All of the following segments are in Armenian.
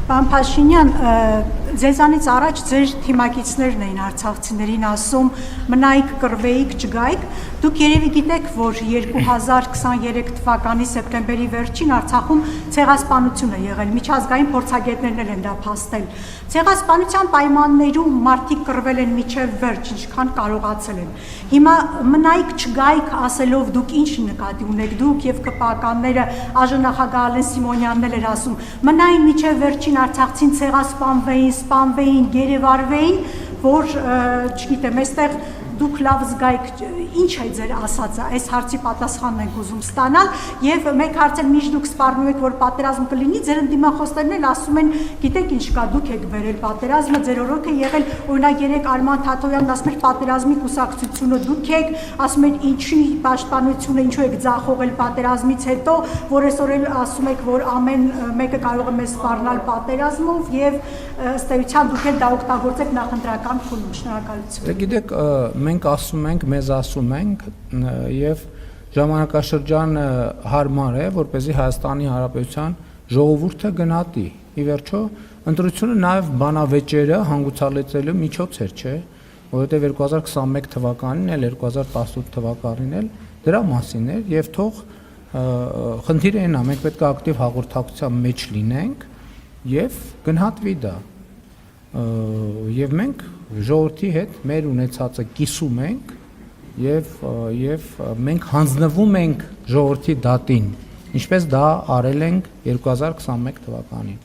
Պարոն Փաշինյան, ձեզանից առաջ ձեր թիմակիցներն էին արցախցիներին ասում մնայիք, կռվեիք, չգայիք, դուք երևի գիտեք, որ 2023 թվականի սեպտեմբերի վերջին Արցախում ցեղասպանություն է եղել, միջազգային փորձագետներն են դա փաստել։ Ցեղասպանության պայմաններում մարդիկ կռվել են մինչև վերջ, ինչքան կարողացել են։ Հիմա մնայիք, չգայիք ասելով դուք ինչ նկատի ունեք, դուք եւ ԿՊԱ-կանները, ԱԺ-նախագահ Ալեն Սիմոնյանն էլ էր ասում, մնային մինչև վերջին արցախցին ցեղասպանվեին, սպանվեին, գերեվարվեին, որ չգիտեմ, այստեղ դուք լավ զգայիք, ինչ է ձեր ասածը, այս հարցի պատասխանն ենք ուզում ստանալ եւ մեկ հարց էլ միշտ դուք սպառնում եք, որ պատերազմ կլինի, ձեր ընդդիմախոսներն էլ ասում են, գիտեք ինչ կա, դուք եք վերել պատերազմը, ձեր օրոք է եղել, օրինակ երեք Արման Թաթոյանն ասում էր պատերազմի կուսակցությունը դուք եք, ասում են ինչի պաշտպանությունը, ինչու եք ձախողել պատերազմից հետո, որ այսօր էլ ասում եք, որ ամեն մեկը կարող է մեզ սպառնալ պատերազմով եւ ըստ էության դուք էլ դա օգտագործեք նախընտրական փուլում։ Շնորհակալություն։ Գիտեք, մենք ասում ենք, մեզ ասում ենք եւ ժամանակաշրջանը հարմար է, որպեսզի Հայաստանի Հանրապետության ժողովուրդը գնահատի։ Ի վերջո, ընտրությունը նաեւ բանավեճերը հանգուցալեցելու միջոց էր, չէ՞, որովհետեւ 2021 թվականին էլ 2018 թվականին էլ դրա մասին էր եւ թող խնդիրը այնա, մենք պետք է ակտիվ հաղորդակցության մեջ լինենք եւ գնահատվի դա։ Եվ մենք ժողովրդի հետ մեր ունեցածը կիսում ենք եւ մենք հանձնվում ենք ժողովրդի դատին, ինչպես դա արել ենք 2021 թվականին։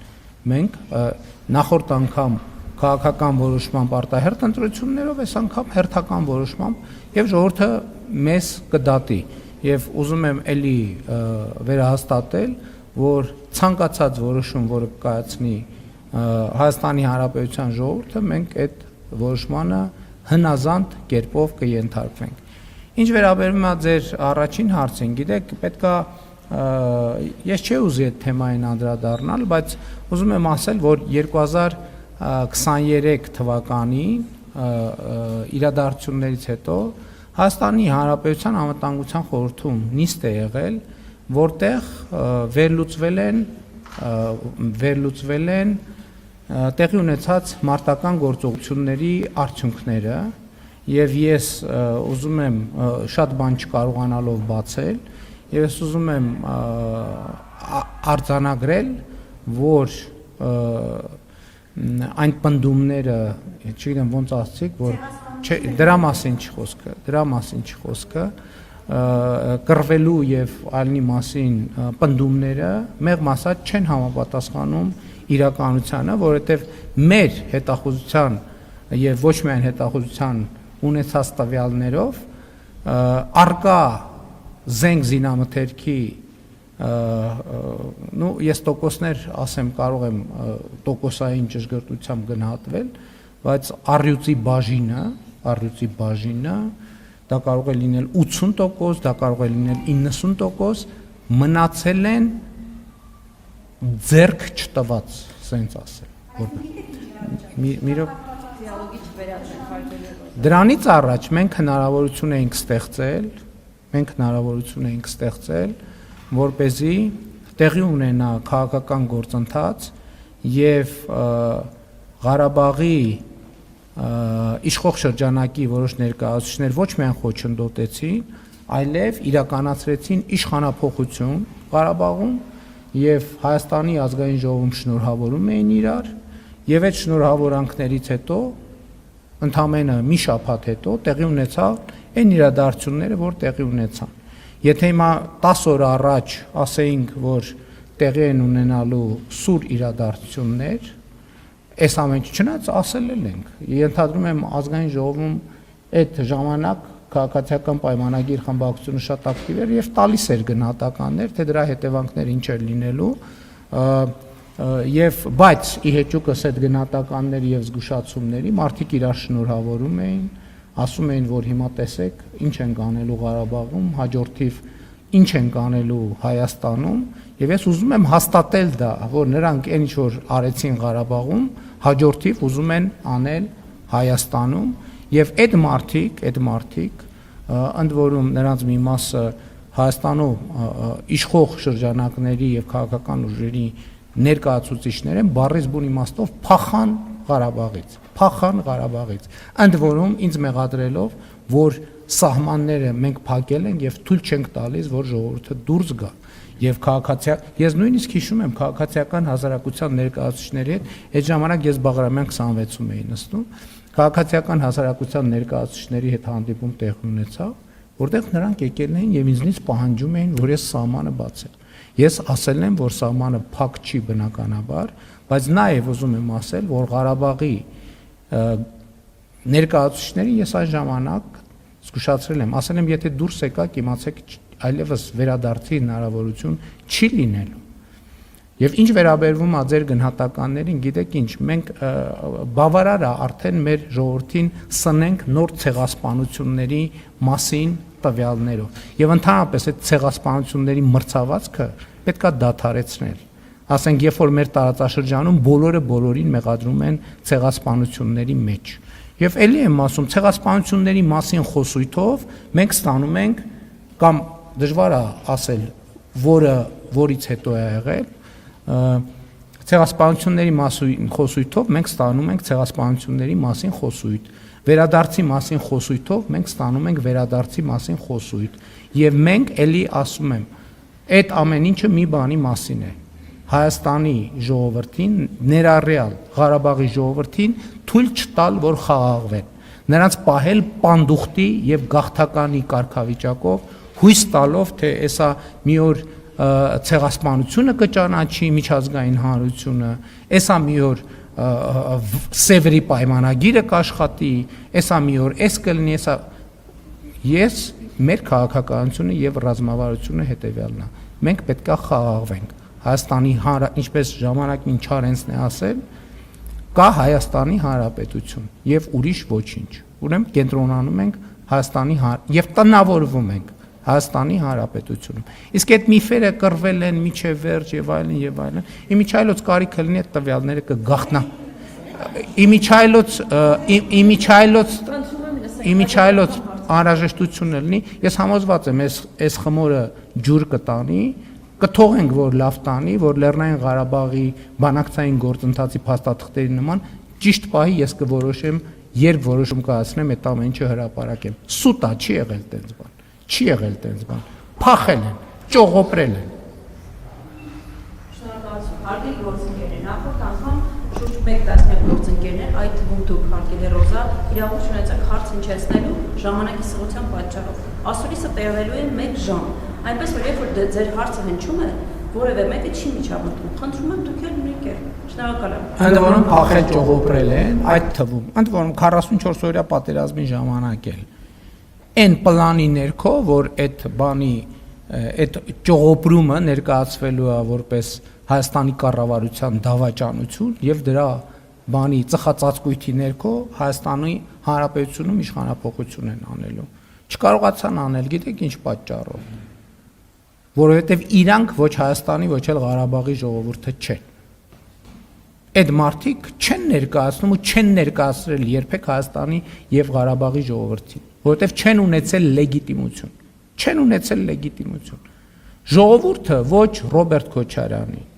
Մենք նախորդ անգամ քաղաքական որոշմամբ արտահերթ ընտրություններով, այս անգամ հերթական որոշմամբ եւ ժողովուրդը մեզ կդատի եւ ուզում եմ էլի վերահաստատել, որ ցանկացած որոշում, որը կայացնի Հայաստանի Հանրապետության ժողովուրդը, մենք այդ որոշմանը հնազանդ կերպով կենթարկվենք։ Ինչ վերաբերում է ձեր առաջին հարցին, գիտեք, պետքա ես չի ուզի այդ թեմային անդրադառնալ, բայց ուզում եմ ասել, որ 2023 թվականի իրադարձություններից հետո Հայաստանի Հանրապետության անվտանգության խորհրդում նիստ է եղել, որտեղ վերլուծվել են տեղի ունեցած մարտական գործողությունների արդյունքները եւ ես ուզում եմ շատ բան չկարողանալով բացել եւ ես ուզում եմ արձանագրել, որ այն պնդումները, չգիտեմ ոնց ասցիք, որ դրա մասին չի խոսքը, կռվելու եւ այլնի մասին պնդումները մեղմ ասած չեն համապատասխանում իրականությանը, որովհետեւ մեր հետախուզության եւ ոչ միայն հետախուզության ունեցած տվյալներով արկա զենք զինամթերքի ես տոկոսներ ասեմ, կարող եմ տոկոսային ճշգրտությամբ գնահատվել, բայց առյուծի բաժինը դա կարող է լինել 80%, դա կարող է լինել 90%, մնացել են ձեռք չտված, սենց ասել։ Դրանից առաջ մենք հնարավորություն էինք ստեղծել, որպեսզի տեղի ունենա քաղաքական գործընթաց եւ Ղարաբաղի իշխող շրջանակի որոշ ներկայացուցիչներ ոչ միայն խոչընդոտեցին, այլև իրականացրեցին իշխանափոխություն Ղարաբաղում եւ Հայաստանի ազգային ժողովում շնորհավորում էին իրար եւ այդ շնորհավորանքներից հետո ընդամենը մի շաբաթ հետո տեղի ունեցավ այն իրադարձությունները, որ տեղի ունեցան։ Եթե հիմա 10 օր առաջ ասեինք, որ տեղի են ունենալու սուր իրադարձություններ, այս ամենը չնայած ասել ենք, ենթադրում եմ ազգային ժողովում այդ ժամանակ քաղաքացիական պայմանագիր խմբակցությունը շատ ակտիվ էր եւ տալիս էր գնահատականներ, թե դրա հետևանքները ինչ էր լինելու, եւ բայց ի հեճուկս այդ գնահատականների եւ զգուշացումների մարդիկ իրար շնորհավորում էին, ասում էին, որ հիմա տեսեք ինչ են անելու Ղարաբաղում, հաջորդիվ ինչ են անելու Հայաստանում եւ ես ուզում եմ հաստատել դա, որ նրանք այն ինչ որ արեցին Ղարաբաղում, հաջորդիվ ուզում են անել Հայաստանում եւ այդ մարդիկ ընդ որում նրանց մի մասը Հայաստանում իշխող շրջանակների եւ քաղաքական ուժերի ներկայացուցիչներ են բառից բուն իմաստով փախան Ղարաբաղից, ընդ որում ինձ մեղադրելով, որ սահմանները մենք փակել ենք եւ թույլ չենք տալիս, որ ժողովուրդը դուրս գա։ Եվ ես նույնիսկ հիշում եմ քաղաքացիական հասարակության ներկայացուցիչների հետ, այդ ժամանակ ես Բաղրամյան 26-ում էի նստում, քաղաքացիական հասարակության ներկայացուցիչների հետ հանդիպում տեղ ունեցավ, որտեղ նրանք եկել էին եւ ինձնից պահանջում էին, որ ես սահմանը բացեմ։ Ես ասել եմ, որ սահմանը փակ չի բնականաբար, բայց նաեւ ուզում եմ ասել, որ Ղարաբաղի ներկայացուցիչներին ես այն ժամանակ զգուշացրել եմ, ասել եմ, եթե դուրս եկաք, իմացեք այլևս վերադարձի հնարավորություն չի լինելու։ Եվ ինչ վերաբերվում է ձեր գնահատականներին, գիտեք ինչ, մենք բավարար է արդեն մեր ժողովրդին սնենք նոր ցեղասպանությունների մասին տվյալներով։ Եվ ընդհանրապես այդ ցեղասպանությունների մրցավազքը պետք է դադարեցնել։ Ասենք, երբ որ մեր տարածաշրջանում բոլորը բոլորին մեղադրում են ցեղասպանությունների մեջ։ Եվ ելի եմ ասում, ցեղասպանությունների մասին խոսույթով մենք ստանում ենք կամ դժվար է ասել, որից հետո է եղել, ցեղասպանությունների մասին խոսույթով մենք ստանում ենք ցեղասպանությունների մասին խոսույթ, վերադարձի մասին խոսույթով մենք ստանում ենք վերադարձի մասին խոսույթ, եւ մենք ելի ասում եմ, այդ ամեն ինչը մի բանի մասին է։ Հայաստանի ժողովրդին, ներառյալ Ղարաբաղի ժողովրդին թույլ չտալ, որ խաղաղվեն, նրանց պահել պանդուխտի եւ գաղթականի կարգավիճակով, հույս տալով, թե էսա մի օր ցեղասպանությունը կճանաչի միջազգային հանրությունը, էսա մի օր Սևերի պայմանագիրը կաշխատի, էսա մի օր էս կլինի, էսա ես մեր քաղաքականությունը եւ ռազմավարությունը հետեւյալն է։ Մենք պետք է խաղաղվենք։ Հայաստանի ինչպես ժամանակին Չարենցն է ասել, կա Հայաստանի Հանրապետություն եւ ուրիշ ոչինչ։ Ուրեմն կենտրոնանում ենք Հայաստանի եւ տնավորվում ենք Հայաստանի Հանրապետությունում։ Իսկ այդ միֆերը կռվել են միջև վերջ եւ այլն եւ այլն։ Իմիջայլոց կարիքը լինի այդ տվյալները կգաղտնա։ Իմիջայլոց անհրաժեշտությունը լինի, ես համոզված եմ, այս խմորը ջուր կտանի, կթողենք, որ լավ տանի, որ Լեռնային Ղարաբաղի բանակցային գործընթացի փաստաթղթերի նման ճիշտ պահի ես կորոշեմ, երբ որոշում կայացնեմ, այդ ամեն ինչը հրապարակեմ։ Սուտ է, չի եղել տենց բան։ Չի եղել տենց բան։ Փախել են, ճողոպրել են։ Շնորհակալություն։ Հարգելի գործընկերներ, նախորդ անգամ շուրջ 1 տասնյակ գործընկերներ, այդ թվում դուք, հարգելի Ռոզա, իրավունք ունեցաք հարց հնչեցնելու ժամանակի սղության պատճառով։ Ասուլիսը տևելու է 1 ժամ, այնպես որ երբ որ ձեր հարցը հնչում է, որևէ մեկը չի միջամտում։ Խնդրում եմ դուք էլ նույնք եք։ Շնորհակալ եմ։ Ընդ որում փախել ճողոպրել են, այդ թվում, ընդ որում 44 օրյա պատերազմի ժամանակ էլ այն պլանի ներքո, որ այդ բանի այդ ճողոպրումը ներկայացվելու է որպես Հայաստանի կառավարության դավաճանություն եւ դրա բանի ծխածածկույթի ներքո Հայաստանի Հանրապետությունում իշխանապողություն են անելու։ Չկարողացան անել, գիտեք ինչ պատճառով։ Որովհետեւ իրանք ոչ Հայաստանի, ոչ էլ Ղարաբաղի ժողովուրդը չեն։ Այդ մարդիկ չեն ներկայացնում ու չեն ներկայացրել երբեք Հայաստանի եւ Ղարաբաղի ժողովրդին, որովհետեւ չեն ունեցել լեգիտիմություն։ Չեն ունեցել լեգիտիմություն։ Ժողովուրդը ոչ Ռոբերտ Քոչարյանին,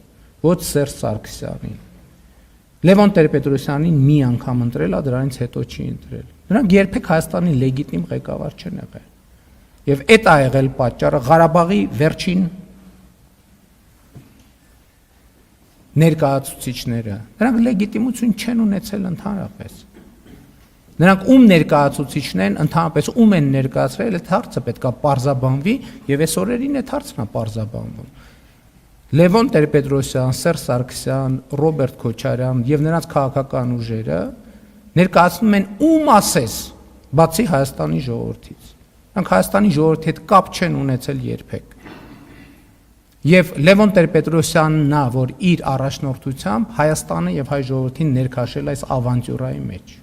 ոչ Սերժ Սարգսյանին, Լևոն Տեր-Պետրոսյանին մի անգամ ընտրել է, դրանից հետո չի ընտրել։ Նրանք երբեք Հայաստանի լեգիտիմ ղեկավար չեն եղել։ Եվ այդ է եղել պատճառը Ղարաբաղի վերջին ներկայացուցիչները, նրանք լեգիտիմություն չեն ունեցել ընդհանրապես։ Նրանք ում ներկայացուցիչն են, ընդհանրապես ում են ներկայացրել, այդ հարցը պետք է պարզաբանվի, եւ այս օրերին այդ հարցն է պարզաբանվում։ Լևոն Տեր-Պետրոսյան, Սերժ Սարգսյան, Ռոբերտ Քոչարյան եւ նրանց քաղաքական ուժերը ներկայացնում են ում ասես, բացի Հայաստանի ժողովրդից։ Նրանք Հայաստանի ժողովրդի հետ կապ չեն ունեցել երբեք։ Եվ Լևոն Տեր-Պետրոսյանն է, որ իր առաջնորդությամբ Հայաստանը եւ հայ ժողովրդին ներքաշել այս ավանտյուրայի մեջ։